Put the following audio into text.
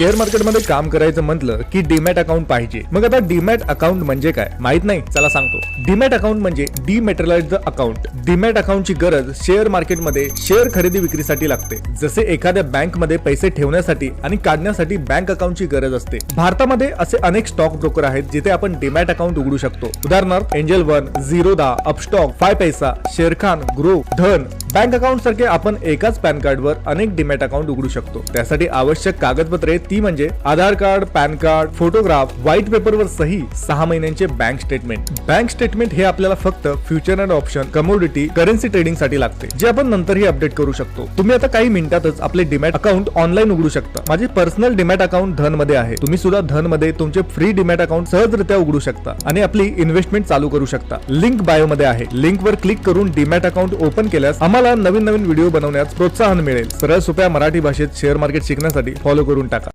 Share मार्केटमध्ये काम करायचं म्हटलं की डीमॅट अकाउंट पाहिजे. मग आता डीमॅट अकाउंट म्हणजे काय माहित नाही, चला सांगतो. डीमॅट अकाउंट म्हणजे डीमॅटेरियलाइज्ड अकाउंट. डीमॅट अकाउंटची गरज शेअर मार्केटमध्ये शेअर खरेदी विक्रीसाठी लागते. जसे एखाद्या बँकमध्ये पैसे ठेवण्यासाठी आणि काढण्यासाठी बँक अकाउंटची गरज असते. भारतामध्ये असे अनेक स्टॉक ब्रोकर आहेत जिथे आपण डीमॅट अकाउंट उघडू शकतो. उदाहरणार्थ एंजल वन, झिरोदा, अपस्टॉक, 5 पैसा, शेरखान, ग्रो, धन. बँक अकाउंट सारखे आपण एकाच पॅन कार्डवर अनेक डीमॅट अकाउंट उघडू शकतो. त्यासाठी आवश्यक कागदपत्रे ती म्हणजे Aadhaar card, PAN card, photograph, white पेपरवर सही, 6 महिन्यांचे बँक स्टेटमेंट. बँक स्टेटमेंट हे आपल्याला फक्त future and option, commodity, currency trading साठी लागते, जे आपण नंतरही अपडेट करू शकतो. तुम्ही आता काही मिनिटातच आपले डीमॅट अकाउंट ऑनलाईन उघडू शकता. माझे पर्सनल डीमॅट अकाउंट धन मध्ये आहे. तुम्ही सुद्धा धन मध्ये तुमचे फ्री डीमॅट अकाउंट सहजरित्या उघडू शकता आणि आपली इन्व्हेस्टमेंट चालू करू शकता. लिंक बायो मध्ये आहे. लिंक वर क्लिक करून डीमॅट अकाउंट ओपन केल्यास आम्हाला नवीन व्हिडिओ बनवण्यास प्रोत्साहन मिळेल. सरळ सोप्या मराठी भाषेत शेअर मार्केट शिकण्यासाठी फॉलो करून टाका.